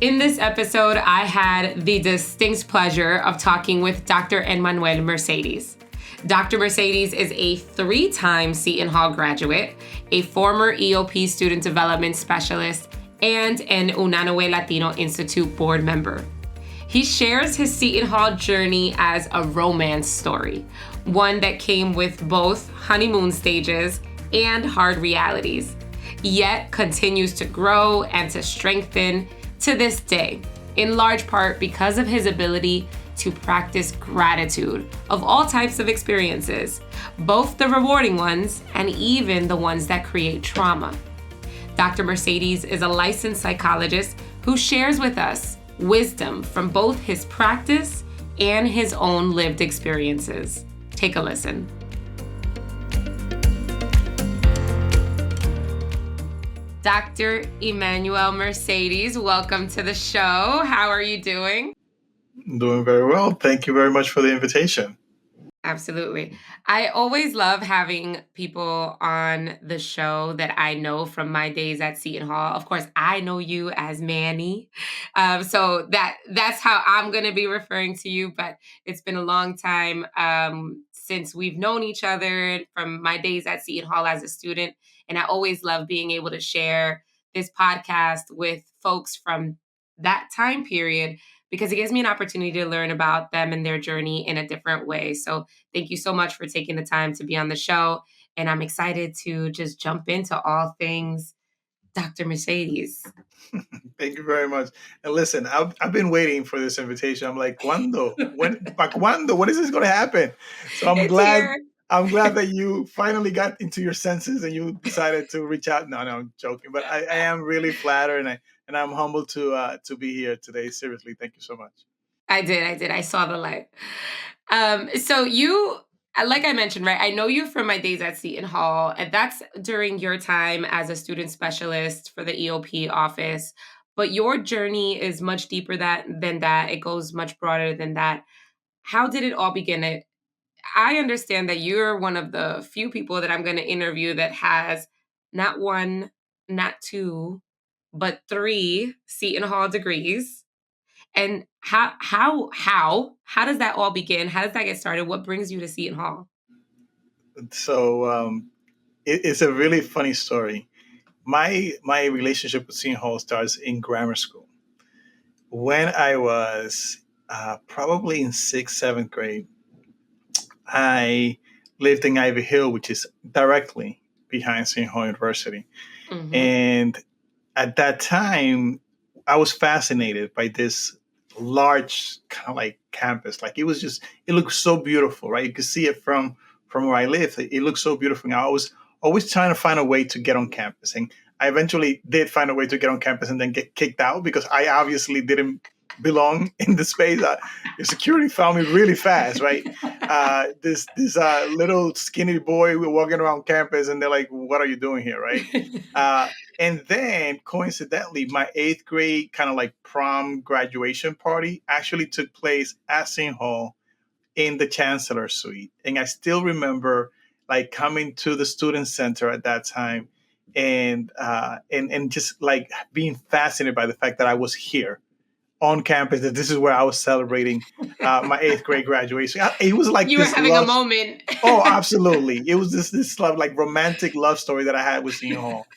In this episode, I had the distinct pleasure of talking with Dr. Enmanuel Mercedes. Dr. Mercedes is a 3-time Seton Hall graduate, a former EOP student development specialist, and an Enmanuel Latino Institute board member. He shares his Seton Hall journey as a romance story, one that came with both honeymoon stages and hard realities, yet continues to grow and to strengthen to this day, in large part because of his ability to practice gratitude of all types of experiences, both the rewarding ones and even the ones that create trauma. Dr. Mercedes is a licensed psychologist who shares with us wisdom from both his practice and his own lived experiences. Take a listen. Dr. Enmanuel Mercedes, welcome to the show. How are you doing? Doing very well. Thank you very much for the invitation. Absolutely. I always love having people on the show that I know from my days at Seton Hall. Of course, I know you as Manny. So that's how I'm going to be referring to you. But it's been a long time since we've known each other from my days at Seton Hall as a student. And I always love being able to share this podcast with folks from that time period because it gives me an opportunity to learn about them and their journey in a different way. So thank you so much for taking the time to be on the show. And I'm excited to just jump into all things Dr. Mercedes. Thank you very much. And listen, I've been waiting for this invitation. I'm like, ¿cuándo? ¿Cuándo? When is this going to happen? So I'm glad that you finally got into your senses and you decided to reach out. No, I'm joking, but I am really flattered and I'm humbled to be here today. Seriously, thank you so much. I did. I saw the light. So you, like I mentioned, right? I know you from my days at Seton Hall, and that's during your time as a student specialist for the EOP office. But your journey is much deeper than that. It goes much broader than that. How did it all begin? I understand that you're one of the few people that I'm going to interview that has not one, not two, but 3 Seton Hall degrees. And how does that all begin? How does that get started? What brings you to Seton Hall? So it's a really funny story. My relationship with Seton Hall starts in grammar school. When I was probably in 6th, 7th grade, I lived in Ivy Hill, which is directly behind Seton Hall University. Mm-hmm. And at that time, I was fascinated by this large kind of like campus. Like it looked so beautiful, right? You could see it from where I live. It looked so beautiful. And I was always trying to find a way to get on campus. And I eventually did find a way to get on campus and then get kicked out because I obviously didn't belong in the space. The security found me really fast, right? This little skinny boy walking around campus, and they're like, "What are you doing here?" Right? And then coincidentally, my 8th grade kind of like prom graduation party actually took place at Seton Hall in the Chancellor Suite, and I still remember like coming to the student center at that time, and just like being fascinated by the fact that I was here on campus, that this is where I was celebrating my 8th grade graduation. It was like you were having a moment. Oh, absolutely! It was this love, like romantic love story that I had with Seton Hall.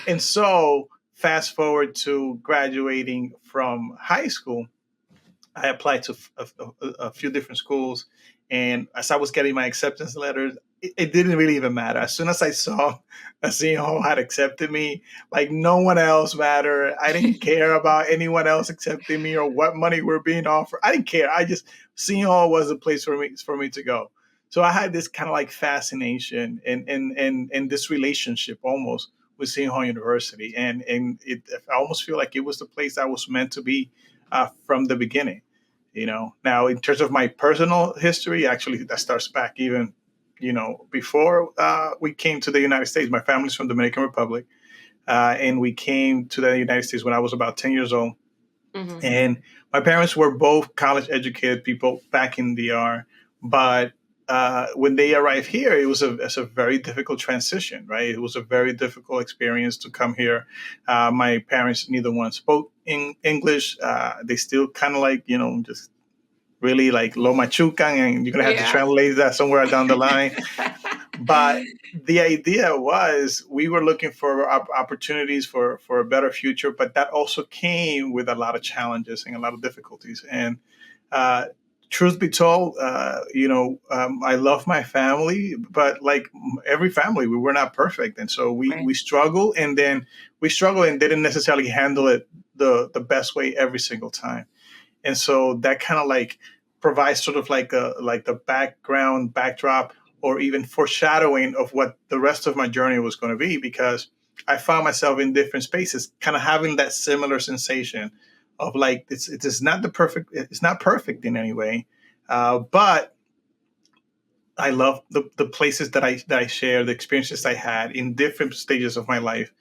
And so, fast forward to graduating from high school, I applied to a few different schools, and as I was getting my acceptance letters, it didn't really even matter. As soon as I saw that Seton Hall had accepted me, like no one else mattered. I didn't care about anyone else accepting me or what money we're being offered. I didn't care. Seton Hall was a place for me to go. So I had this kind of like fascination and this relationship almost with Seton Hall University, and I almost feel like it was the place I was meant to be from the beginning. Now in terms of my personal history, actually that starts back even before we came to the United States. My family's from Dominican Republic, and we came to the United States when I was about 10 years old. Mm-hmm. And my parents were both college educated people back in DR, but when they arrived here, it's a very difficult transition, right? It was a very difficult experience to come here. My parents, neither one spoke in English. They still kind of like, just really like lo machucan, and you're going to have to Yeah. translate that somewhere down the line. But the idea was we were looking for opportunities for a better future, but that also came with a lot of challenges and a lot of difficulties. And uh, truth be told, I love my family, but like every family, we were not perfect, and so we Right. we struggle, and then we struggle and didn't necessarily handle it the best way every single time. And so that kind of like provides sort of like the background backdrop or even foreshadowing of what the rest of my journey was going to be, because I found myself in different spaces kind of having that similar sensation of like it's not it's not perfect in any way, but I love the places that I share, the experiences I had in different stages of my life,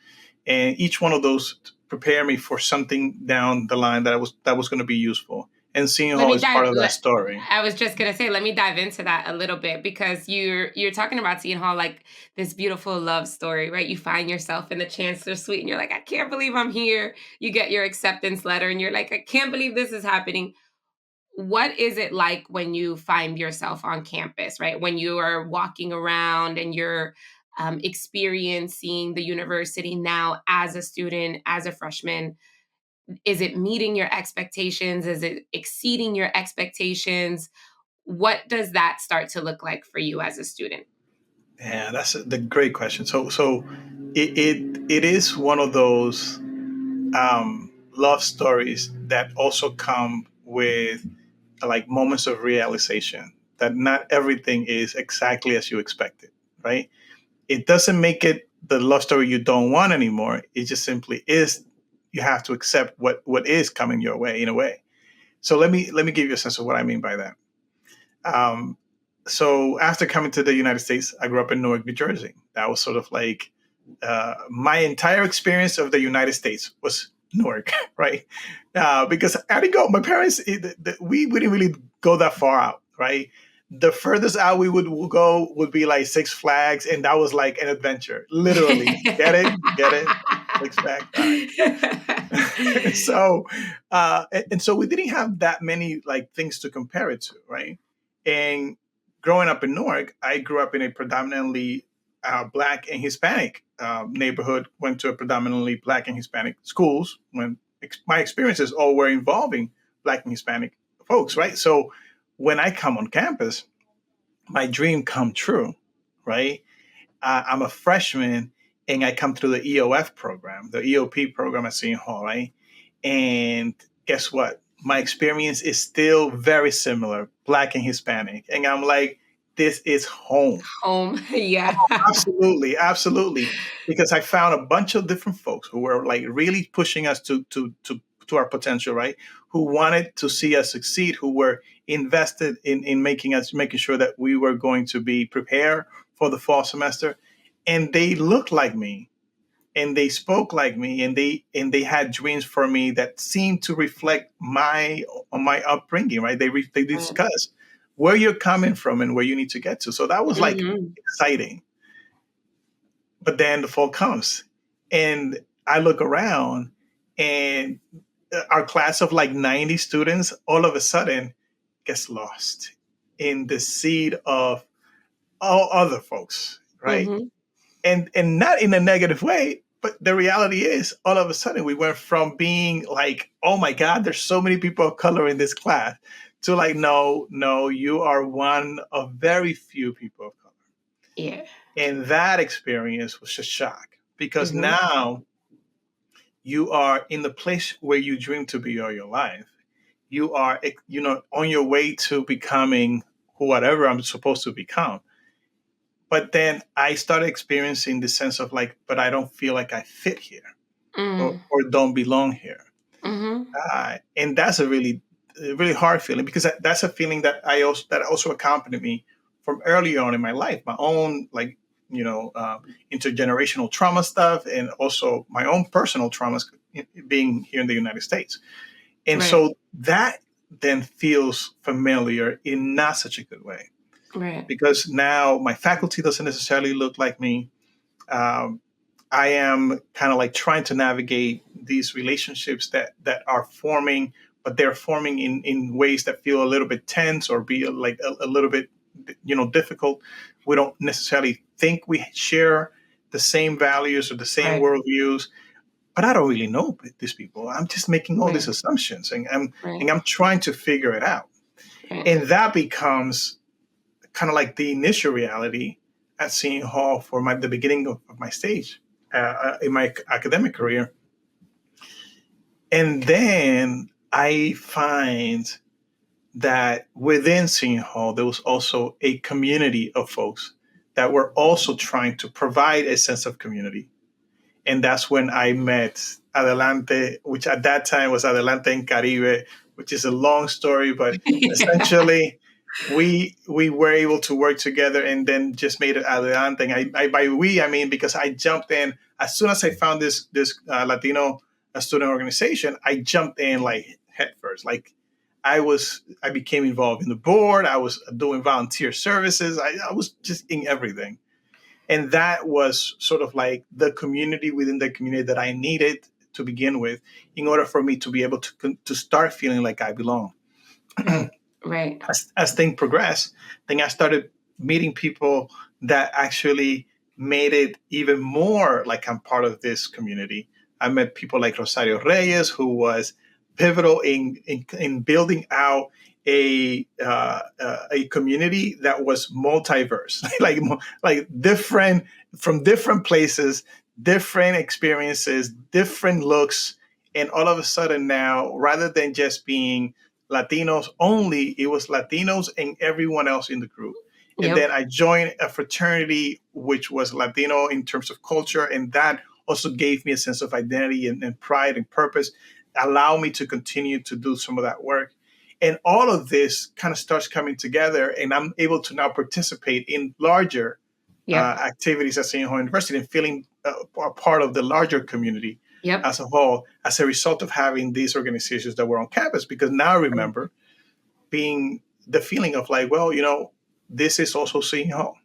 and each one of those prepare me for something down the line that was going to be useful. And Seton Let Hall me is part dive. of that story. I was just gonna say, let me dive into that a little bit, because you're talking about Seton Hall like this beautiful love story, right? You find yourself in the Chancellor's Suite, and you're like, I can't believe I'm here. You get your acceptance letter, and you're like, I can't believe this is happening. What is it like when you find yourself on campus, right? When you are walking around and you're experiencing the university now as a student, as a freshman? Is it meeting your expectations? Is it exceeding your expectations? What does that start to look like for you as a student? Yeah, that's the great question. So it is one of those love stories that also come with like moments of realization that not everything is exactly as you expected, right? It doesn't make it the love story you don't want anymore. It just simply is. You have to accept what is coming your way in a way. So let me give you a sense of what I mean by that. Um, so after coming to the United States, I grew up in Newark, New Jersey. That was sort of like my entire experience of the United States was Newark, right? Because I didn't go. My parents, we didn't really go that far out, right? The furthest out we would go would be like Six Flags, and that was like an adventure, literally. Get it, Six Flags. All right. So and so we didn't have that many like things to compare it to, right? And growing up in Newark, I grew up in a predominantly black and Hispanic neighborhood. Went to a predominantly black and Hispanic schools. When my experiences all were involving black and Hispanic folks, right? So when I come on campus, my dream come true, right? I'm a freshman and I come through the EOF program, the EOP program at Seton Hall, right? And guess what? My experience is still very similar, black and Hispanic. And I'm like, this is home. Home. Yeah. Absolutely, absolutely. Because I found a bunch of different folks who were like really pushing us to our potential, right? Who wanted to see us succeed, who were invested in making sure that we were going to be prepared for the fall semester. And they looked like me and they spoke like me and they had dreams for me that seemed to reflect my upbringing, right? They Right. discussed where you're coming from and where you need to get to. So that was like Mhm. exciting. But then the fall comes and I look around and our class of like 90 students all of a sudden gets lost in the seed of all other folks, right? Mhm. And not in a negative way, but the reality is all of a sudden we went from being like, oh my God, there's so many people of color in this class, to like, no, you are one of very few people of color. Yeah. And that experience was a shock because Mhm. now you are in the place where you dream to be all your life. You are, on your way to becoming whatever I'm supposed to become. But then I started experiencing the sense of like, but I don't feel like I fit here, or, Mm. or don't belong here. Mhm. And that's really hard feeling, because that's a feeling that also accompanied me from early on in my life, my own like intergenerational trauma stuff, and also my own personal traumas being here in the United States. And Right. so that then feels familiar in not such a good way. Right. because now my faculty doesn't necessarily look like me. Um, I am kind of like trying to navigate these relationships that are forming, but they're forming in ways that feel a little bit tense or be like a little bit, difficult. We don't necessarily think we share the same values or the same Right. worldviews, but I don't really know these people. I'm just making all these Right. assumptions, and I'm Right. and I'm trying to figure it out, Right. and that becomes kind of like the initial reality at Seton Hall for the beginning of my stage in my academic career. And then I find that within Seton Hall, there was also a community of folks that were also trying to provide a sense of community. And that's when I met Adelante, which at that time was Adelante en Caribe, which is a long story, but Yeah. essentially we were able to work together and then just made it Adelante. And by we, I mean because I jumped in as soon as I found this Latino student organization. I jumped in like head first. Like I became involved in the board. I was doing volunteer services. I was just in everything. And that was sort of like the community within the community that I needed to begin with in order for me to be able to start feeling like I belong. Right. Right. As things progressed, then I started meeting people that actually made it even more like I'm part of this community. I met people like Rosario Reyes, who was pivotal in building out a community that was multiverse, like different from different places, different experiences, different looks, and all of a sudden now, rather than just being Latinos only, it was Latinos and everyone else in the group. And Yep. then I joined a fraternity which was Latino in terms of culture, and that also gave me a sense of identity and pride and purpose, allow me to continue to do some of that work. And all of this kind of starts coming together, and I'm able to now participate in larger Yep. activities at Seton Hall University and feeling a part of the larger community Yep. as a whole as a result of having these organizations that were on campus. Because now I remember being the feeling of like, well, this is also Seton Hall,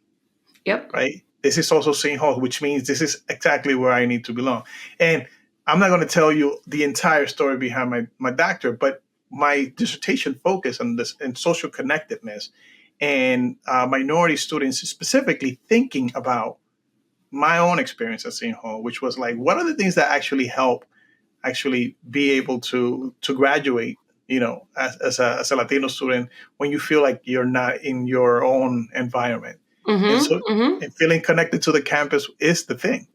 Yep. right? This is also Seton Hall, which means this is exactly where I need to belong. And I'm not going to tell you the entire story behind my doctorate, but my dissertation focused on this and social connectedness and minority students specifically thinking about my own experience at Seton Hall, which was like, what are the things that actually help actually be able to graduate, as a Latino student when you feel like you're not in your own environment. And Mm-hmm. so Mm-hmm. and feeling connected to the campus is the thing.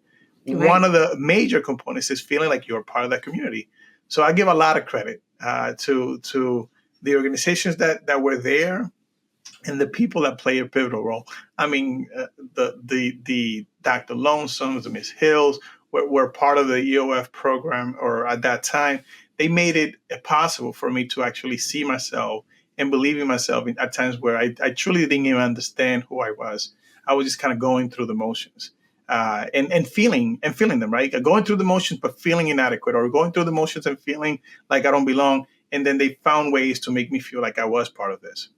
One Right. of the major components is feeling like you're part of that community. So I give a lot of credit to the organizations that were there and the people that play a pivotal role. I mean, the Dr. Lonesomes, the Miss Hills were part of the EOF program, or at that time, they made it possible for me to actually see myself and believe in myself at times where I truly didn't even understand who I was. I was just kind of going through the motions. And feeling them, right, going through the motions but feeling inadequate, or going through the motions and feeling like I don't belong, and then they found ways to make me feel like I was part of this.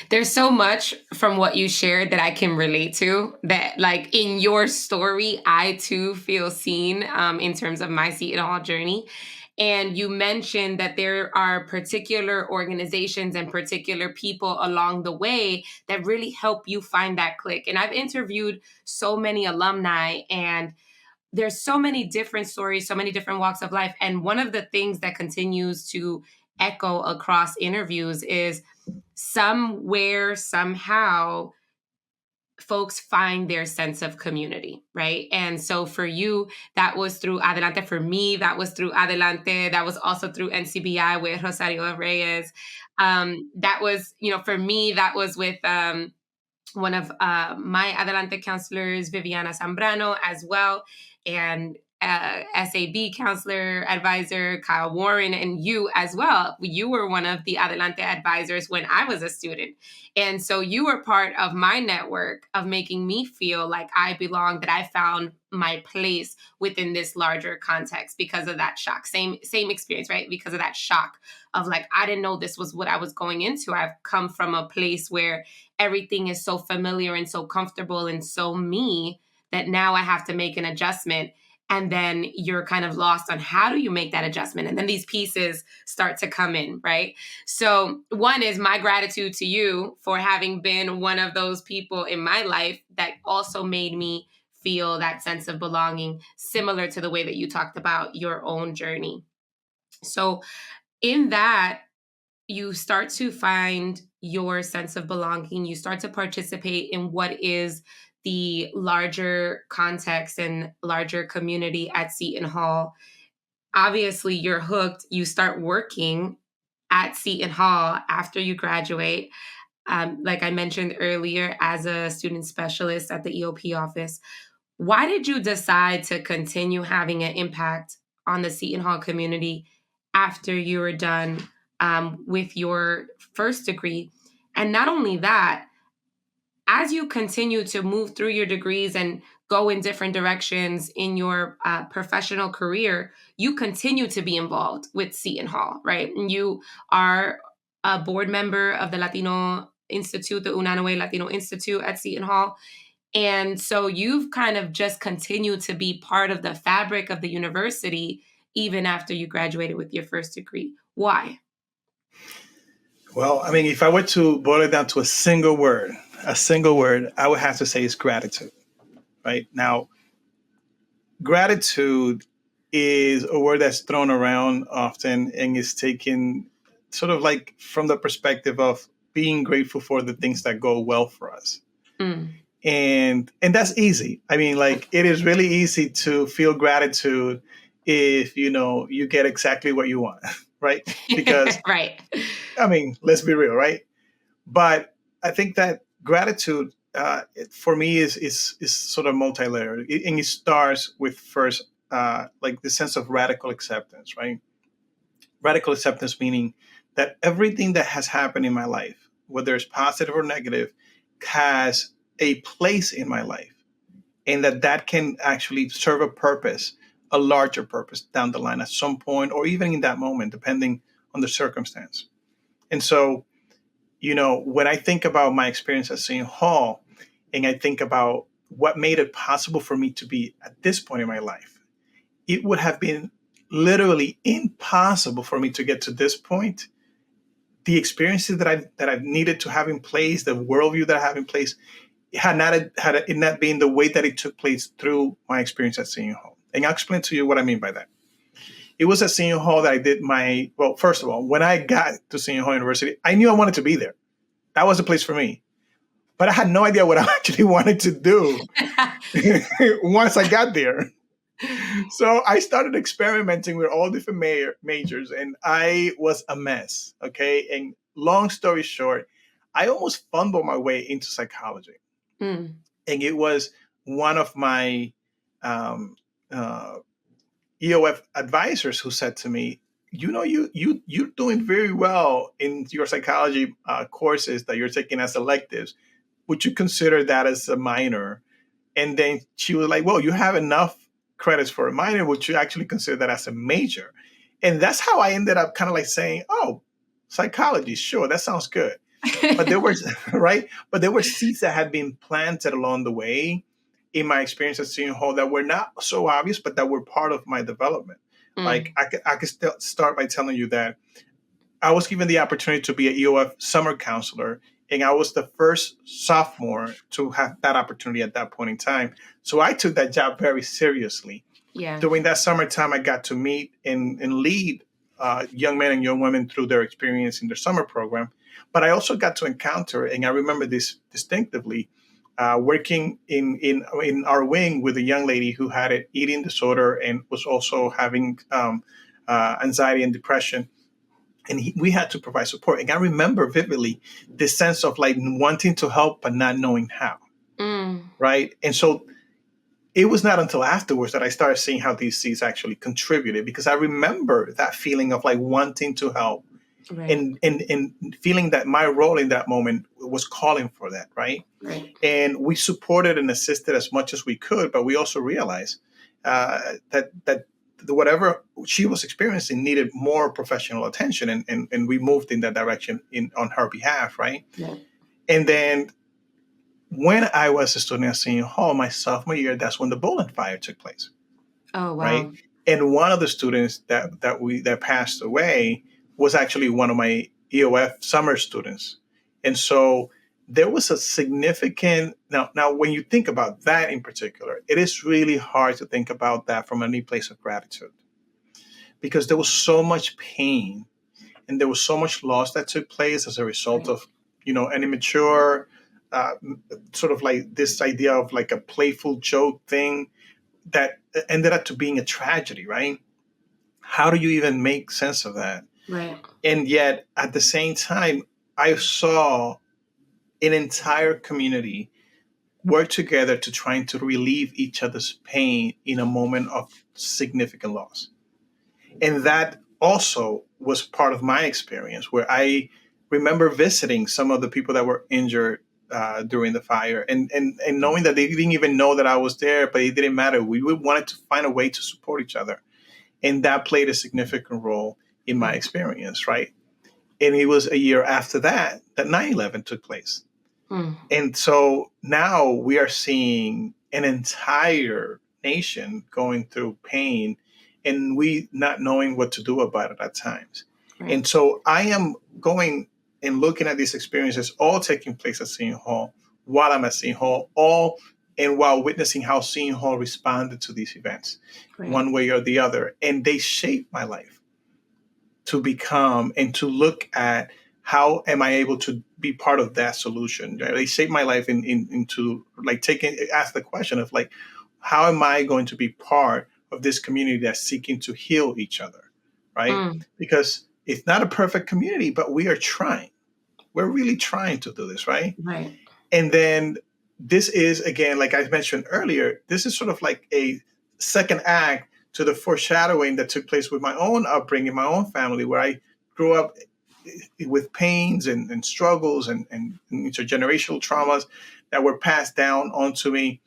There's so much from what you shared that I can relate to, that like in your story, I too feel seen in terms of my Seton Hall journey. And you mentioned that there are particular organizations and particular people along the way that really help you find that click. And I've interviewed so many alumni, and there's so many different stories, so many different walks of life. And one of the things that continues to echo across interviews is somewhere, somehow, folks find their sense of community, right? And so for you, that was through Adelante. For me, that was through Adelante. That was also through NCBI with Rosario Reyes. That was, for me, that was with one of my Adelante counselors, Viviana Zambrano, as well. And SAB counselor advisor, Kyle Warren, and you as well. You were one of the Adelante advisors when I was a student. And so you were part of my network of making me feel like I belong, that I found my place within this larger context because of that shock. Same experience, right? Because of that shock of like, I didn't know this was what I was going into. I've come from a place where everything is so familiar and so comfortable and so me that now I have to make an adjustment. And then you're kind of lost on how do you make that adjustment? And then these pieces start to come in, right? So one is my gratitude to you for having been one of those people in my life that also made me feel that sense of belonging, similar to the way that you talked about your own journey. So in that, you start to find your sense of belonging. You start to participate in what is the larger context and larger community at Seton Hall. Obviously, you're hooked. You start working at Seton Hall after you graduate. Like I mentioned earlier, as a student specialist at the EOP office. Why did you decide to continue having an impact on the Seton Hall community after you were done with your first degree? And not only that, as you continue to move through your degrees and go in different directions in your professional career, you continue to be involved with Seton Hall, right? And you are a board member of the Latino Institute, the Unanue Latino Institute at Seton Hall. And so you've kind of just continued to be part of the fabric of the university, even after you graduated with your first degree. Why? Well, I mean, if I were to boil it down to a single word, I would have to say is gratitude, right? Now, gratitude is a word that's thrown around often and is taken sort of like from the perspective of being grateful for the things that go well for us. Mm. And that's easy. I mean, like it is really easy to feel gratitude if you get exactly what you want, right? Because Right. I mean, let's be real, right? But I think that gratitude for me is sort of multi-layered, and it starts with first like the sense of radical acceptance, right? Radical acceptance meaning that everything that has happened in my life, whether it's positive or negative, has a place in my life, and that can actually serve a purpose, a larger purpose down the line at some point, or even in that moment, depending on the circumstance. And so, when I think about my experience at Seton Hall, and I think about what made it possible for me to be at this point in my life, it would have been literally impossible for me to get to this point. The experiences that I've needed to have in place, the worldview that I have in place, had not been the way that it took place through my experience at Seton Hall. And I'll explain to you what I mean by that. It was at Seton Hall that I did first of all, when I got to Seton Hall University, I knew I wanted to be there. That was the place for me. But I had no idea what I actually wanted to do once I got there. So I started experimenting with all different majors, and I was a mess. Okay. And long story short, I almost fumbled my way into psychology. Mm. And it was one of my EOF advisors who said to me, you're doing very well in your psychology courses that you're taking as electives. Would you consider that as a minor? And then she was like, well, you have enough credits for a minor. Would you actually consider that as a major? And that's how I ended up kind of like saying, oh, psychology, sure, that sounds good. But there were right, but there were seeds that had been planted along the way in my experience at Seton Hall that were not so obvious, but that were part of my development. Mm. Like I could still start by telling you that I was given the opportunity to be an EOF summer counselor, and I was the first sophomore to have that opportunity at that point in time. So I took that job very seriously. Yeah. During that summertime, I got to meet and lead young men and young women through their experience in their summer program. But I also got to encounter, and I remember this distinctively, working in our wing with a young lady who had an eating disorder and was also having anxiety and depression. And we had to provide support. And I remember vividly this sense of like wanting to help, but not knowing how. Mm. Right. And so it was not until afterwards that I started seeing how these seeds actually contributed, because I remember that feeling of like wanting to help, Right. and feeling that my role in that moment was calling for that, right? Right. And we supported and assisted as much as we could, but we also realized that whatever she was experiencing needed more professional attention, and we moved in that direction on her behalf, right? Yeah. And then when I was a student at Seton Hall, my sophomore year, that's when the Bowling fire took place, Oh, right? wow. And one of the students that passed away was actually one of my EOF summer students, and so there was a significant now when you think about that in particular, it is really hard to think about that from any place of gratitude, because there was so much pain and there was so much loss that took place as a result Right. of an immature uh, sort of like this idea of like a playful joke thing that ended up to being a tragedy, right? How do you even make sense of that? Right. And yet at the same time, I saw an entire community work together to trying to relieve each other's pain in a moment of significant loss. And that also was part of my experience, where I remember visiting some of the people that were injured during the fire, and knowing that they didn't even know that I was there, but it didn't matter. We wanted to find a way to support each other. And that played a significant role in my Right. experience, right? And it was a year after that that 9/11 took place. Mm. And so now we are seeing an entire nation going through pain, and we not knowing what to do about it at times. Right. And so I am going and looking at these experiences all taking place at Seton Hall while I'm at Seton Hall, all and while witnessing how Seton Hall responded to these events Right. one way or the other. And they shaped my life to become and to look at how am I able to be part of that solution. They shaped my life into like taking ask the question of like, how am I going to be part of this community that's seeking to heal each other, right? Mm. Because it's not a perfect community, but we are trying. We're really trying to do this, right? Right. And then this is, again, like I mentioned earlier, this is sort of like a second act to the foreshadowing that took place with my own upbringing, my own family, where I grew up with pains and struggles and intergenerational traumas that were passed down onto me.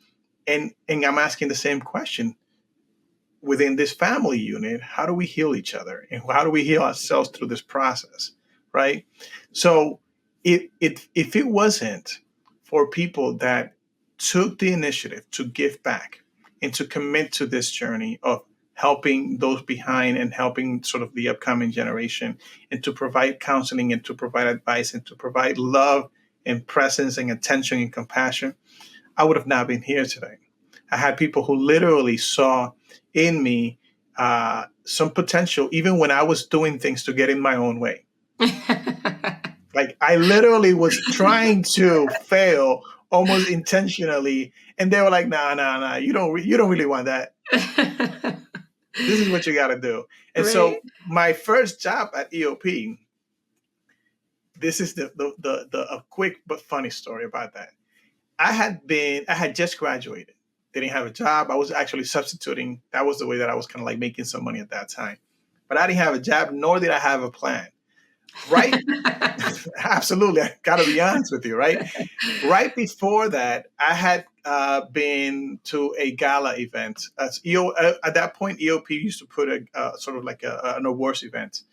And I'm asking the same question within this family unit: how do we heal each other? And how do we heal ourselves through this process? Right? So if it wasn't for people that took the initiative to give back and to commit to this journey of helping those behind and helping sort of the upcoming generation, and to provide counseling and to provide advice and to provide love and presence and attention and compassion, I would have not been here today. I had people who literally saw in me some potential, even when I was doing things to get in my own way. Like I literally was trying to fail almost intentionally, and they were like, "Nah, nah, nah. You don't really want that. This is what you got to do." And Right. so, my first job at EOP. This is the a quick but funny story about that. I had just graduated, didn't have a job. I was actually substituting. That was the way that I was kind of like making some money at that time. But I didn't have a job, nor did I have a plan. Right? Absolutely. I got to be honest with you, right? Right before that, I had been to a gala event. At that point, EOP used to put a sort of like an awards event.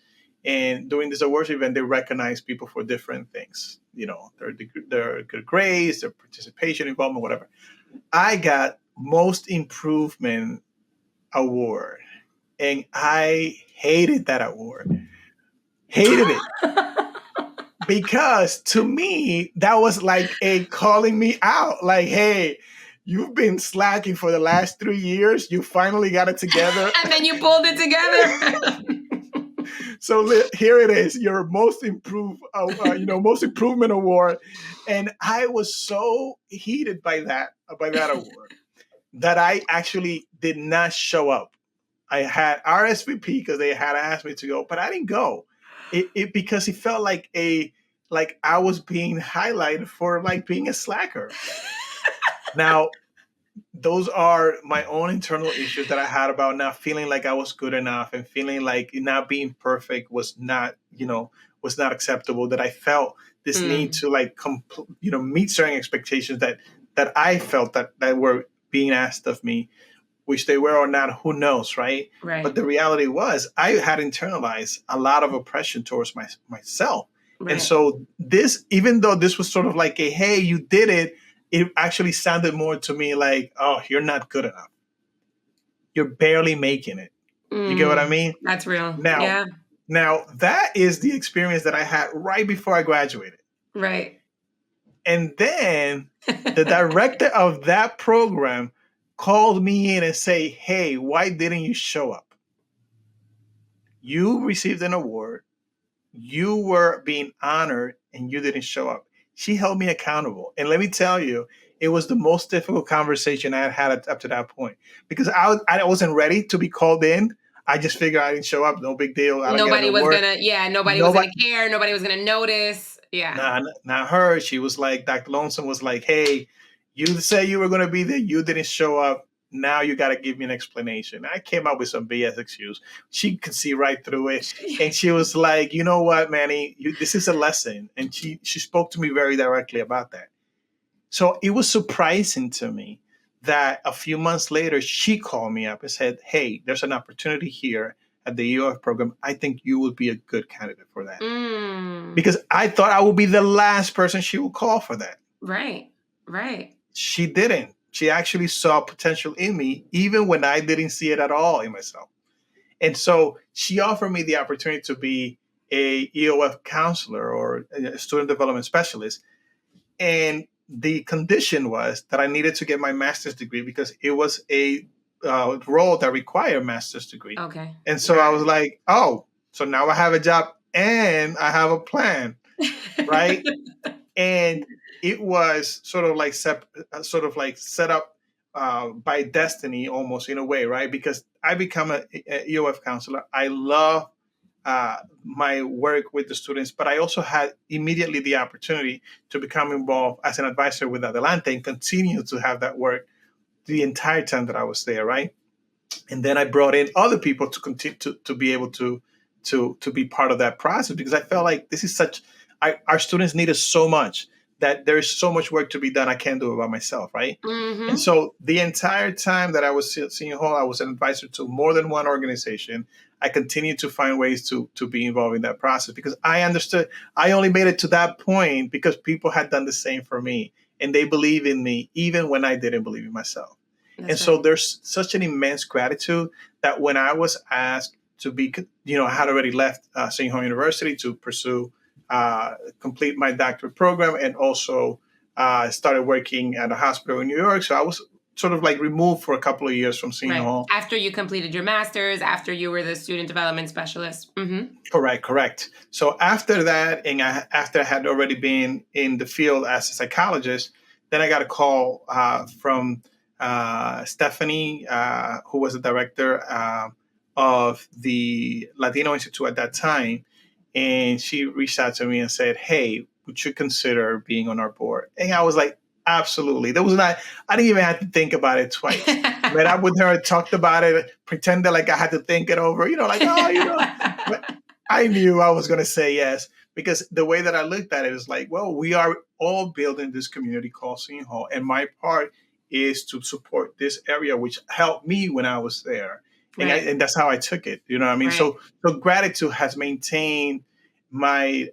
And during this awards event, they recognize people for different things, their good grades, their participation, involvement, whatever. I got most improvement award, and I hated that award. Hated it, because to me that was like a calling me out. Like, hey, you've been slacking for the last 3 years. You finally got it together. And then you pulled it together. So here it is, your most improved, most improvement award. And I was so heated by that award, that I actually did not show up. I had RSVP because they had asked me to go, but I didn't go. It because it felt like I was being highlighted for like being a slacker. Now, those are my own internal issues that I had about not feeling like I was good enough and feeling like not being perfect was not, was not acceptable. That I felt this need Mm, to like, meet certain expectations that I felt that were being asked of me, which they were or not, who knows, right? But right. the reality was I had internalized a lot of oppression towards myself. And Right. so this, even though this was sort of like a, hey, you did it, it actually sounded more to me like, oh, you're not good enough. You're barely making it. You get what I Mm, mean? that's real. Now, Yeah. now that is the experience that I had right before I graduated. Right. And then the director of that program called me in and say, hey, why didn't you show up? You received an award, you were being honored, and you didn't show up. She held me accountable. And let me tell you, it was the most difficult conversation I had had up to that point, because I wasn't ready to be called in. I just figured I didn't show up. No big deal. I don't get an Nobody was award. gonna, yeah, nobody was Nobody, gonna care. Nobody was gonna notice. Yeah. nah, not her. She was like, Dr. Lonesome was like, hey, you said you were going to be there. You didn't show up. Now you got to give me an explanation. I came up with some BS excuse. She could see right through it. And she was like, you know what, Manny, this is a lesson. And she spoke to me very directly about that. So it was surprising to me that a few months later, she called me up and said, hey, there's an opportunity here at the EOF program. I think you would be a good candidate for that. Mm, Because I thought I would be the last person she would call for that. right. Right. She didn't. She actually saw potential in me, even when I didn't see it at all in myself. And so she offered me the opportunity to be a EOF counselor or a student development specialist. And the condition was that I needed to get my master's degree because it was a role that required a master's degree. Okay. And so I Got was like, oh, so now I have a job and I have a plan, right? it. And it was sort of like set up by destiny, almost in a way, right? Because I become a EOF counselor. I love my work with the students, but I also had immediately the opportunity to become involved as an advisor with Adelante and continue to have that work the entire time that I was there, right? And then I brought in other people to continue to be able to be part of that process, because I felt like this is our students need us so much that there is so much work to be done. I can't do it by myself, right? And Mm-hmm. so the entire time that I was at Seton Hall, I was an advisor to more than one organization. I continued to find ways to be involved in that process, because I understood I only made it to that point because people had done the same for me, and they believe in me even when I didn't believe in myself. And That's so right. there's such an immense gratitude that when I was asked to be, I had already left Seton Hall University to pursue, complete my doctorate program, and also started working at a hospital in New York. So I was sort of like removed for a couple of years from Seton Right. Hall. After you completed your master's, after you were the student development specialist. Mm-hmm. Correct. So after that, and after I had already been in the field as a psychologist, then I got a call from Stephanie, who was the director of the Latino Institute at that time, and she reached out to me and said, "Hey, would you consider being on our board?" And I was like, "Absolutely." There was not. I didn't even have to think about it twice. Met up with her, talked about it, pretended like I had to think it over. Like, oh, but I knew I was going to say yes, because the way that I looked at it is like, well, we are all building this community called Seton Hall, and my part is to support this area, which helped me when I was there, and Right. and that's how I took it. You know what I mean? Right. So gratitude has maintained my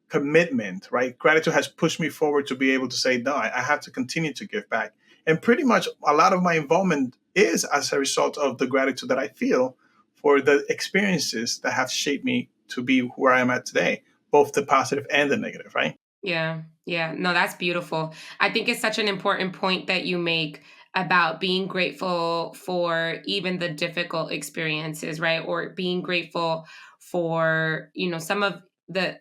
commitment, right? Gratitude has pushed me forward to be able to say, no, I have to continue to give back, and pretty much a lot of my involvement is as a result of the gratitude that I feel for the experiences that have shaped me to be where I am at today, both the positive and the negative, right? Yeah. Yeah. No, that's beautiful. I think it's such an important point that you make about being grateful for even the difficult experiences, right? Or being grateful for, some of the,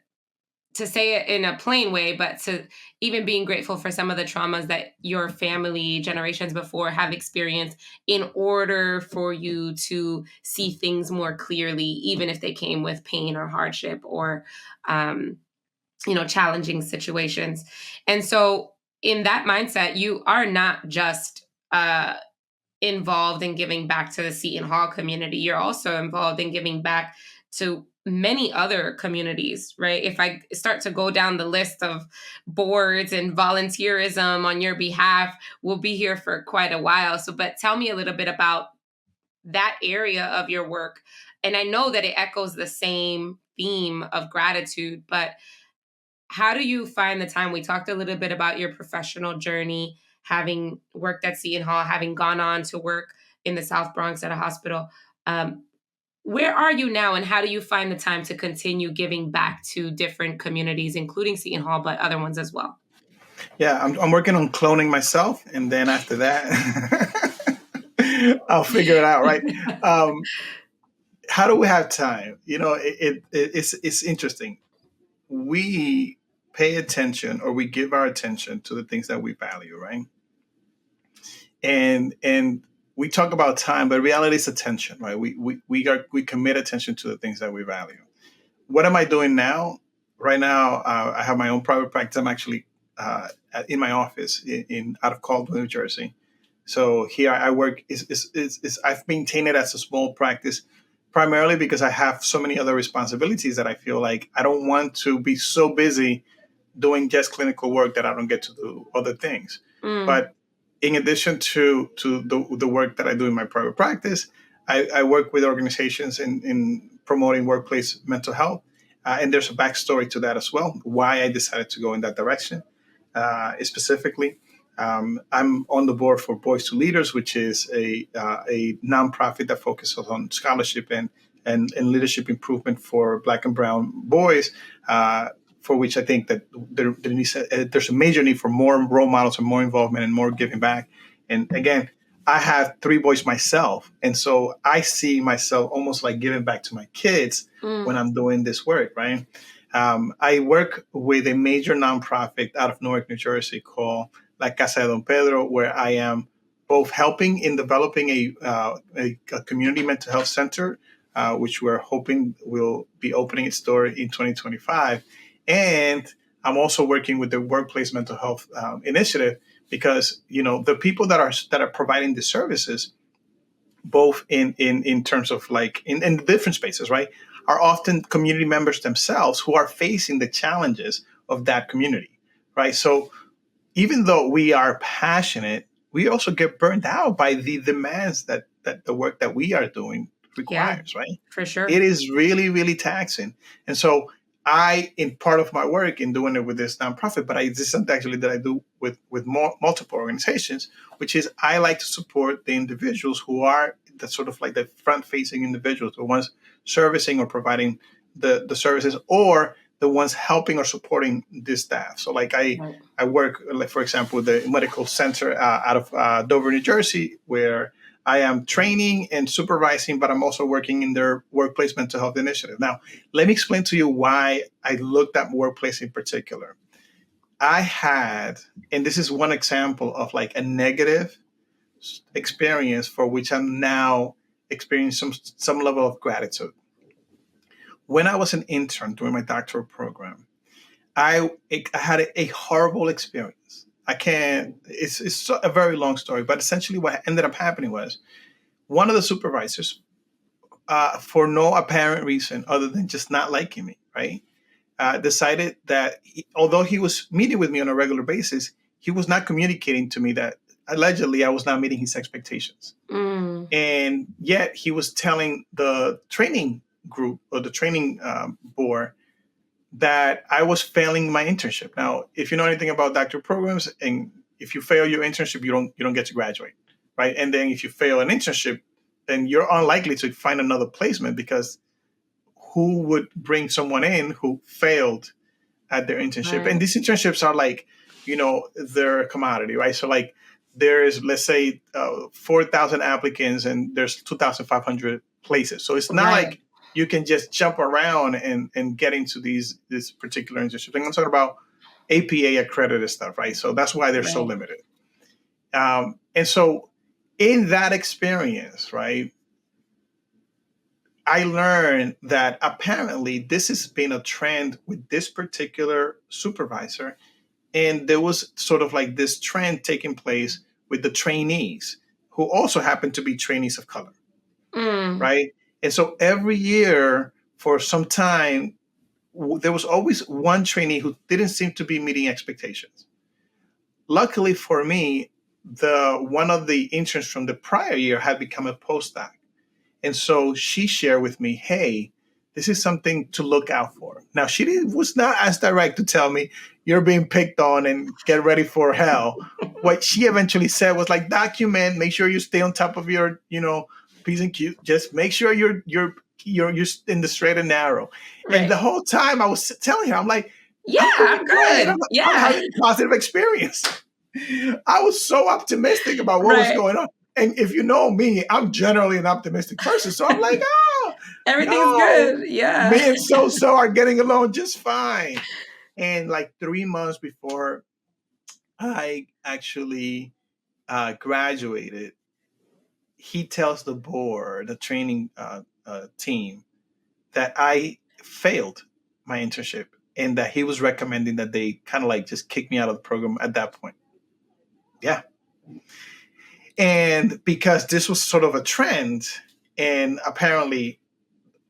to say it in a plain way, but to even being grateful for some of the traumas that your family generations before have experienced, in order for you to see things more clearly, even if they came with pain or hardship or, um, challenging situations. And so, in that mindset, you are not just uh, involved in giving back to the Seton Hall community. You're also involved in giving back to many other communities, right? If I start to go down the list of boards and volunteerism on your behalf, we'll be here for quite a while. So, but tell me a little bit about that area of your work. And I know that it echoes the same theme of gratitude, but how do you find the time? We talked a little bit about your professional journey, having worked at Seton Hall, having gone on to work in the South Bronx at a hospital. Where are you now, and how do you find the time to continue giving back to different communities, including Seton Hall, but other ones as well? Yeah, I'm working on cloning myself, and then after that, I'll figure it out, right? Um, how do we have time? It's interesting. We pay attention, or we give our attention to the things that we value, right? And we talk about time, but reality is attention, right? We commit attention to the things that we value. What am I doing now? Right now, I have my own private practice. I'm actually in my office in out of Caldwell, New Jersey. So here I work. I've maintained it as a small practice, primarily because I have so many other responsibilities that I feel like I don't want to be so busy doing just clinical work that I don't get to do other things. Mm, But in addition to the work that I do in my private practice, I work with organizations in promoting workplace mental health. And there's a backstory to that as well, why I decided to go in that direction specifically. I'm on the board for Boys to Leaders, which is a nonprofit that focuses on scholarship and leadership improvement for Black and Brown boys, for which I think that there's a major need for more role models and more involvement and more giving back. And again, I have three boys myself, and so I see myself almost like giving back to my kids when mm, I'm doing this work, right? I work with a major nonprofit out of Newark, New Jersey called La Casa de Don Pedro, where I am both helping in developing a community mental health center, which we're hoping will be opening its door in 2025. And I'm also working with the Workplace Mental Health Initiative because the people that are providing the services, both in terms of like in different spaces, right, are often community members themselves who are facing the challenges of that community, right? So even though we are passionate, we also get burned out by the demands that the work that we are doing yeah, requires, right? for sure. It is really, really taxing. And so in part of my work in doing it with this nonprofit, but this is something actually that I do with multiple organizations, which is I like to support the individuals who are the sort of like the front facing individuals, the ones servicing or providing the services, or the ones helping or supporting this staff. So like Right. I work, like for example, with the medical center out of Dover, New Jersey, where I am training and supervising, but I'm also working in their workplace mental health initiative. Now, let me explain to you why I looked at workplace in particular. I had, and this is one example of like a negative experience for which I'm now experiencing some level of gratitude. When I was an intern during my doctoral program, I had a horrible experience. I can't. It's a very long story, but essentially what ended up happening was one of the supervisors, for no apparent reason other than just not liking me, right, decided that although he was meeting with me on a regular basis, he was not communicating to me that allegedly I was not meeting his expectations. Mm, And yet he was telling the training group or the training board that I was failing my internship. Now, if you know anything about doctoral programs, and if you fail your internship, you don't get to graduate, right? And then if you fail an internship, then you're unlikely to find another placement because who would bring someone in who failed at their internship? And right. these internships are like, they're a commodity, right? So like there's, let's say, 4,000 applicants and there's 2,500 places. So it's not Right. like you can just jump around and get into this particular internship. And I'm talking about APA accredited stuff, right? So that's why they're so Right. limited. And so in that experience, right, I learned that apparently this has been a trend with this particular supervisor. And there was sort of like this trend taking place with the trainees who also happen to be trainees of color, Mm. right? And so every year for some time, there was always one trainee who didn't seem to be meeting expectations. Luckily for me, the one of the interns from the prior year had become a postdoc. And so she shared with me, hey, this is something to look out for. Now, was not as direct to tell me you're being picked on and get ready for hell. What she eventually said was like, document, make sure you stay on top of your, P's and Q's. Just make sure you're in the straight and narrow. And Right. the whole time I was telling her, I'm like, Yeah, I'm doing I'm great. good. I'm Yeah. having a positive experience. I was so optimistic about what was Right. going on. And if you know me, I'm generally an optimistic person. So I'm like, oh, Everything's no, good. Yeah. me and so are getting along just fine. And like 3 months before I actually graduated, he tells the board, the training team, that I failed my internship and that he was recommending that they kind of like just kick me out of the program at that point. Yeah. And because this was sort of a trend, and apparently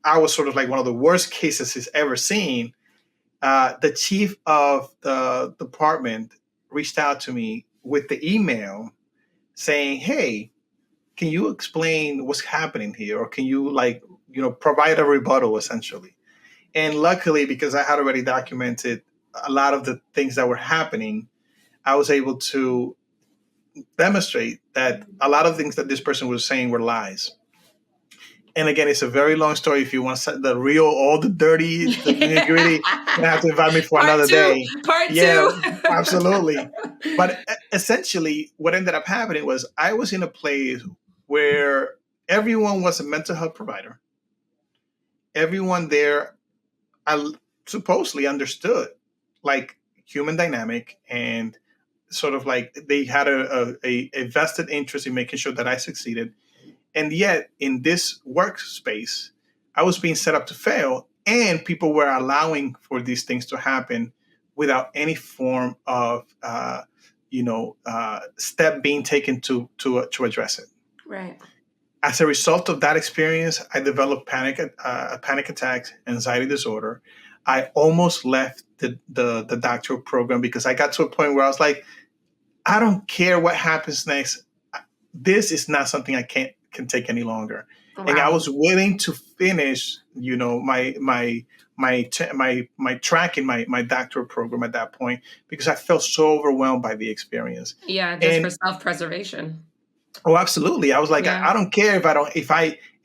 I was sort of like one of the worst cases he's ever seen, the chief of the department reached out to me with the email saying, hey, can you explain what's happening here? Or can you provide a rebuttal essentially? And luckily, because I had already documented a lot of the things that were happening, I was able to demonstrate that a lot of things that this person was saying were lies. And again, it's a very long story. If you want the real, all the dirty, the nitty gritty, you have to invite me for another day. Part Yeah, two. absolutely. But essentially, what ended up happening was I was in a place where everyone was a mental health provider. Everyone there, I supposedly understood like human dynamic and sort of like they had a vested interest in making sure that I succeeded. And yet, in this workspace, I was being set up to fail, and people were allowing for these things to happen without any form of, step being taken to address it. Right. As a result of that experience, I developed panic attacks, anxiety disorder. I almost left the doctoral program because I got to a point where I was like, I don't care what happens next. This is not something I can take any longer. Wow. And I was willing to finish, my track in my doctoral program at that point because I felt so overwhelmed by the experience. Yeah, just for self-preservation. Oh, absolutely. I was like, Yeah. I don't care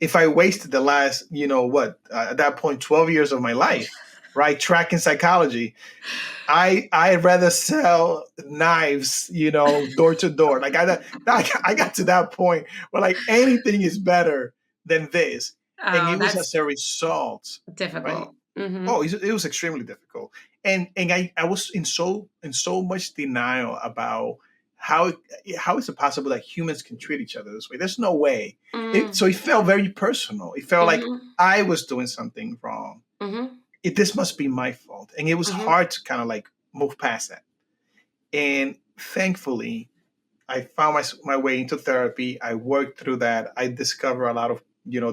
if I wasted the last, at that point, 12 years of my life, right? Tracking psychology. I'd rather sell knives, door to door. Like I got to that point where like anything is better than this. And it was as a result. Difficult. Right? Mm-hmm. Oh, it was extremely difficult. And I was in so much denial about how is it possible that humans can treat each other this way? There's no way. So it felt very personal. It felt like I was doing something wrong. Mm-hmm. This must be my fault. And it was hard to kind of like move past that. And thankfully, I found my way into therapy. I worked through that. I discovered a lot of,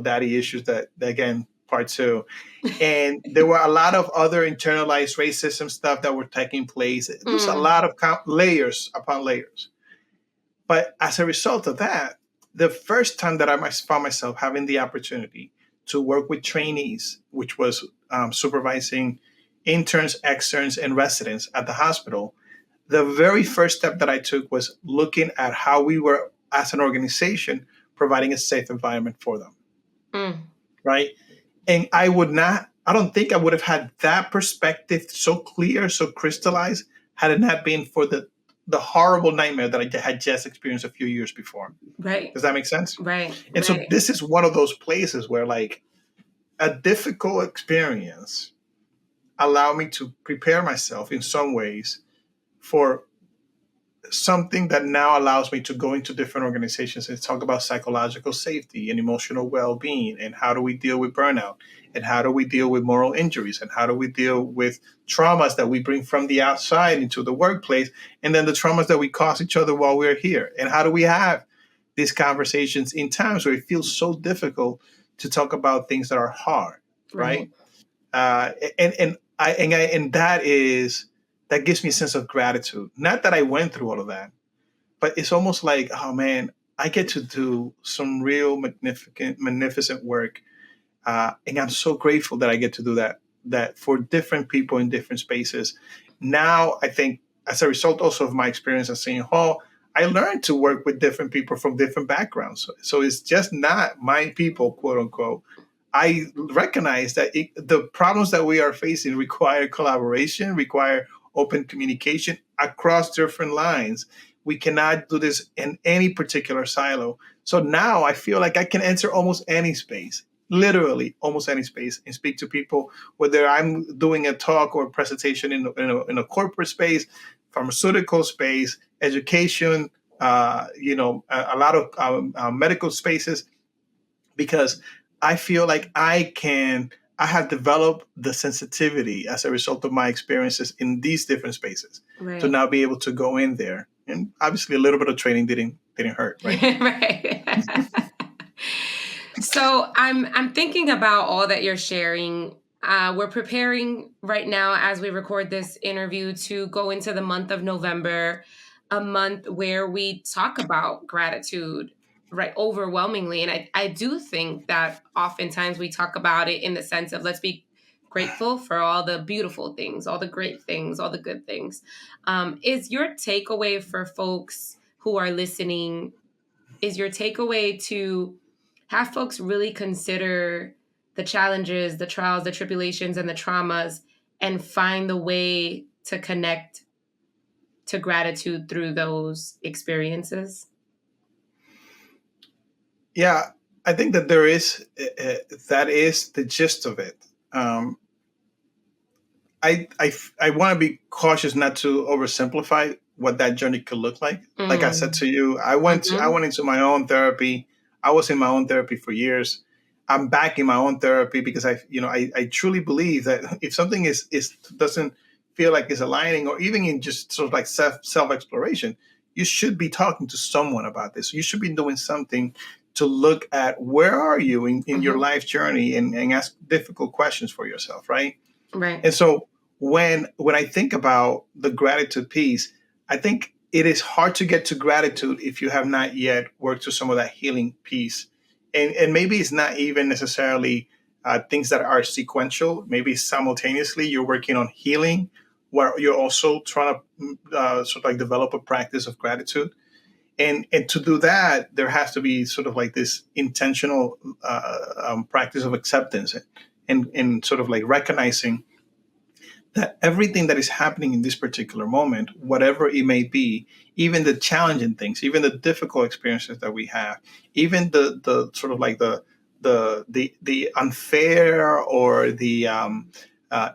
daddy issues that again, part two. And there were a lot of other internalized racism stuff that were taking place. There was a lot of layers upon layers. But as a result of that, the first time that I found myself having the opportunity to work with trainees, which was supervising interns, externs, and residents at the hospital, the very first step that I took was looking at how we were, as an organization, providing a safe environment for them. Right? And I don't think I would have had that perspective so clear, so crystallized, had it not been for the horrible nightmare that I had just experienced a few years before. Right. Does that make sense? Right. And so this is one of those places where like a difficult experience allowed me to prepare myself in some ways for something that now allows me to go into different organizations and talk about psychological safety and emotional well-being, and how do we deal with burnout, and how do we deal with moral injuries, and how do we deal with traumas that we bring from the outside into the workplace, and then the traumas that we cause each other while we're here, and how do we have these conversations in times where it feels so difficult to talk about things that are hard, right? Right. And that gives me a sense of gratitude. Not that I went through all of that, but it's almost like, oh man, I get to do some real magnificent work, and I'm so grateful that I get to do that. That for different people in different spaces. Now, I think as a result also of my experience at Seton Hall, I learned to work with different people from different backgrounds. So it's just not my people, quote unquote. I recognize that the problems that we are facing require collaboration, require open communication across different lines. We cannot do this in any particular silo. So now I feel like I can enter almost any space, literally almost any space, and speak to people, whether I'm doing a talk or a presentation in a corporate space, pharmaceutical space, education, a lot of medical spaces, because I feel like I have developed the sensitivity as a result of my experiences in these different spaces to Right. now be able to go in there. And obviously a little bit of training didn't hurt, right? Right. So I'm thinking about all that you're sharing. We're preparing right now as we record this interview to go into the month of November, a month where we talk about gratitude, right? Overwhelmingly. And I do think that oftentimes we talk about it in the sense of let's be grateful for all the beautiful things, all the great things, all the good things. Is your takeaway for folks who are listening, is your takeaway to have folks really consider the challenges, the trials, the tribulations, and the traumas, and find the way to connect to gratitude through those experiences? Yeah, I think that that is the gist of it. Um, I want to be cautious not to oversimplify what that journey could look like. Like I said Mm. to you, I Mhm. went into my own therapy. I was in my own therapy for years. I'm back in my own therapy because I truly believe that if something is doesn't feel like it's aligning, or even in just sort of like self exploration, you should be talking to someone about this. You should be doing something to look at where are you in your Mhm. life journey, and ask difficult questions for yourself, right? Right. And so when I think about the gratitude piece, I think it is hard to get to gratitude if you have not yet worked through some of that healing piece. And maybe it's not even necessarily things that are sequential. Maybe simultaneously you're working on healing, where you're also trying to sort of like develop a practice of gratitude. And to do that, there has to be sort of like this intentional practice of acceptance, and sort of like recognizing that everything that is happening in this particular moment, whatever it may be, even the challenging things, even the difficult experiences that we have, even the sort of like the unfair or the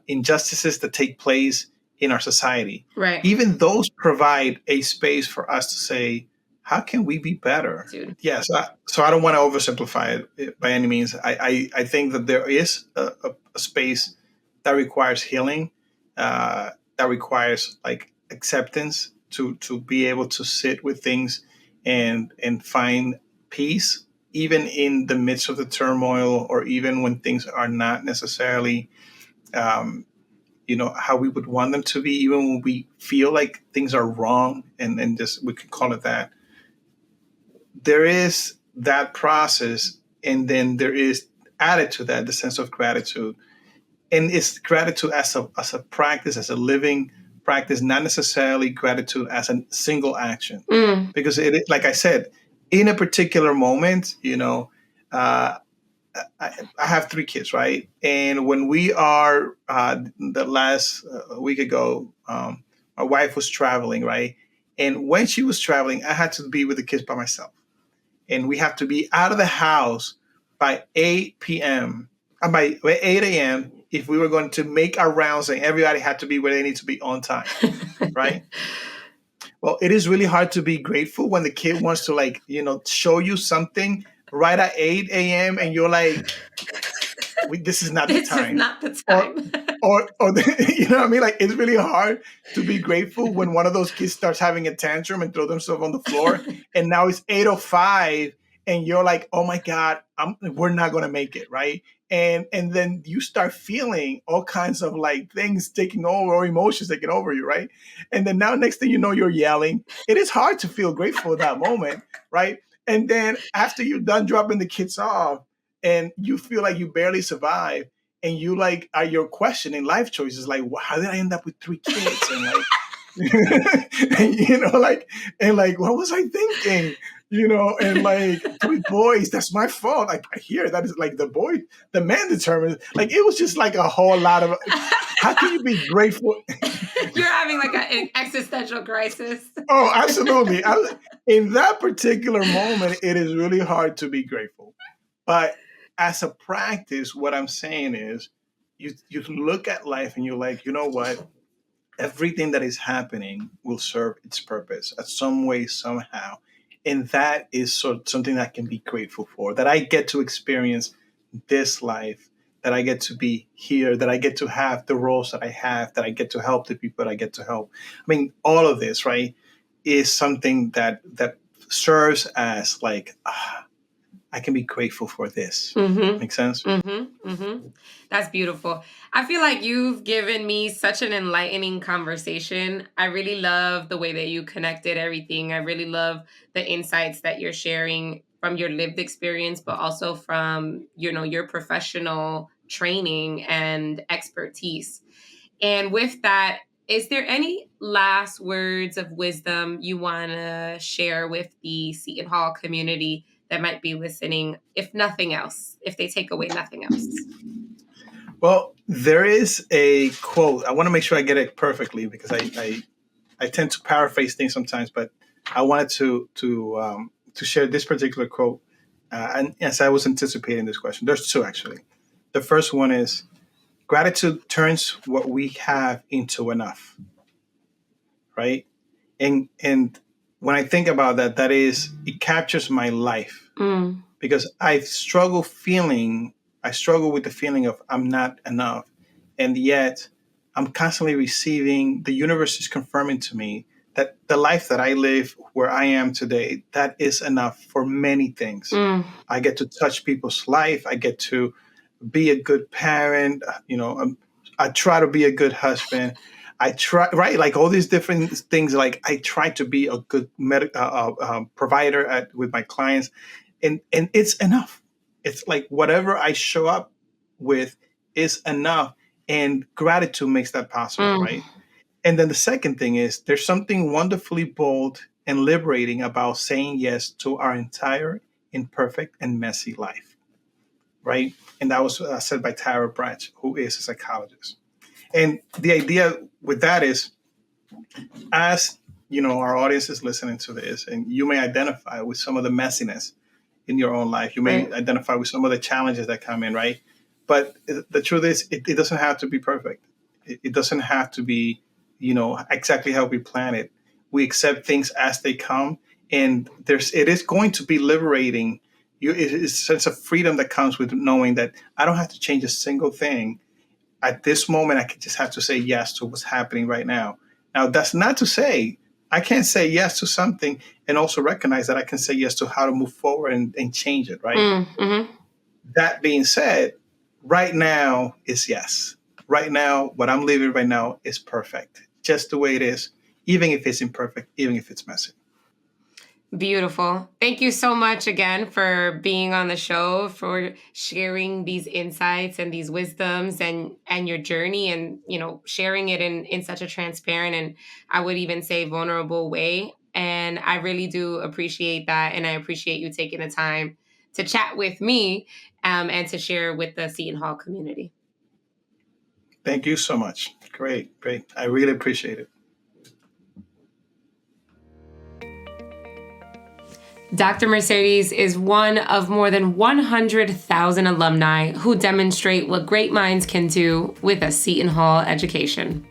injustices that take place in our society, Right. even those provide a space for us to say, how can we be better? Dude. Yes, so I don't want to oversimplify it by any means. I think that there is a space that requires healing, that requires like acceptance to be able to sit with things and find peace, even in the midst of the turmoil, or even when things are not necessarily um, how we would want them to be, even when we feel like things are wrong, and just we could call it that. There is that process, and then there is added to that the sense of gratitude, and it's gratitude as a practice, as a living practice, not necessarily gratitude as a single action, Mm. because like I said, in a particular moment, uh, I have three kids, right? And when we are the last week ago, my wife was traveling, right? And when she was traveling, I had to be with the kids by myself, and we have to be out of the house by 8 p.m. By 8 a.m. if we were going to make our rounds, and everybody had to be where they need to be on time, right? Well, it is really hard to be grateful when the kid wants to, like, show you something right at 8 a.m. and you're like, this is not the This is time. not the Or, time. you know what I mean? Like, it's really hard to be grateful when one of those kids starts having a tantrum and throw themselves on the floor. And now it's 8:05 and you're like, oh my God, we're not going to make it. Right. And then you start feeling all kinds of like things taking over, or emotions taking over you. Right. And then now next thing you know, you're yelling. It is hard to feel grateful at that moment. Right. And then after you're done dropping the kids off and you feel like you barely survive, and you like you're questioning life choices, like, how did I end up with 3 kids? And like, and like, what was I thinking? And like 3 boys, that's my fault. Like, I hear that is like the man determines. Like, it was just like a whole lot of, how can you be grateful? You're having like an existential crisis. Oh, absolutely. In that particular moment, it is really hard to be grateful. But as a practice, what I'm saying is you look at life and you're like, you know what? Everything that is happening will serve its purpose at some way, somehow. And that is something that I can be grateful for, that I get to experience this life, that I get to be here, that I get to have the roles that I have, that I get to help the people that I get to help. I mean, all of this, right, is something that serves as like, I can be grateful for this. Mm-hmm. Make sense? Mm-hmm. Mm-hmm. That's beautiful. I feel like you've given me such an enlightening conversation. I really love the way that you connected everything. I really love the insights that you're sharing from your lived experience, but also from, your professional training and expertise. And with that, is there any last words of wisdom you want to share with the Seton Hall community that might be listening, if nothing else, if they take away nothing else? Well, there is a quote. I want to make sure I get it perfectly, because I tend to paraphrase things sometimes, but I wanted to share this particular quote. And as I was anticipating this question, there's 2 actually. The first one is, gratitude turns what we have into enough. Right. And when I think about that, it captures my life. Because I struggle with the feeling of I'm not enough. And yet I'm constantly receiving, the universe is confirming to me that the life that I live, where I am today, that is enough for many things. I get to touch people's life. I get to be a good parent. I try to be a good husband. I try, right? Like all these different things. Like I try to be a good provider with my clients. And it's enough. It's like whatever I show up with is enough, and gratitude makes that possible, right? And then the second thing is, there's something wonderfully bold and liberating about saying yes to our entire imperfect and messy life, right? And that was said by Tara Brach, who is a psychologist. And the idea with that is, as our audience is listening to this, and you may identify with some of the messiness in your own life. You may identify with some of the challenges that come in, right? But the truth is, it doesn't have to be perfect. It doesn't have to be, exactly how we plan it. We accept things as they come, and it is going to be liberating. It is a sense of freedom that comes with knowing that I don't have to change a single thing. At this moment, I just have to say yes to what's happening right now. Now, that's not to say I can't say yes to something and also recognize that I can say yes to how to move forward and change it, right? Mm-hmm. That being said, right now is yes. Right now, what I'm living right now is perfect, just the way it is, even if it's imperfect, even if it's messy. Beautiful. Thank you so much again for being on the show, for sharing these insights and these wisdoms and your journey, and sharing it in such a transparent, and I would even say vulnerable way. And I really do appreciate that, and I appreciate you taking the time to chat with me and to share with the Seton Hall community. Thank you so much. Great. I really appreciate it. Dr. Mercedes is one of more than 100,000 alumni who demonstrate what great minds can do with a Seton Hall education.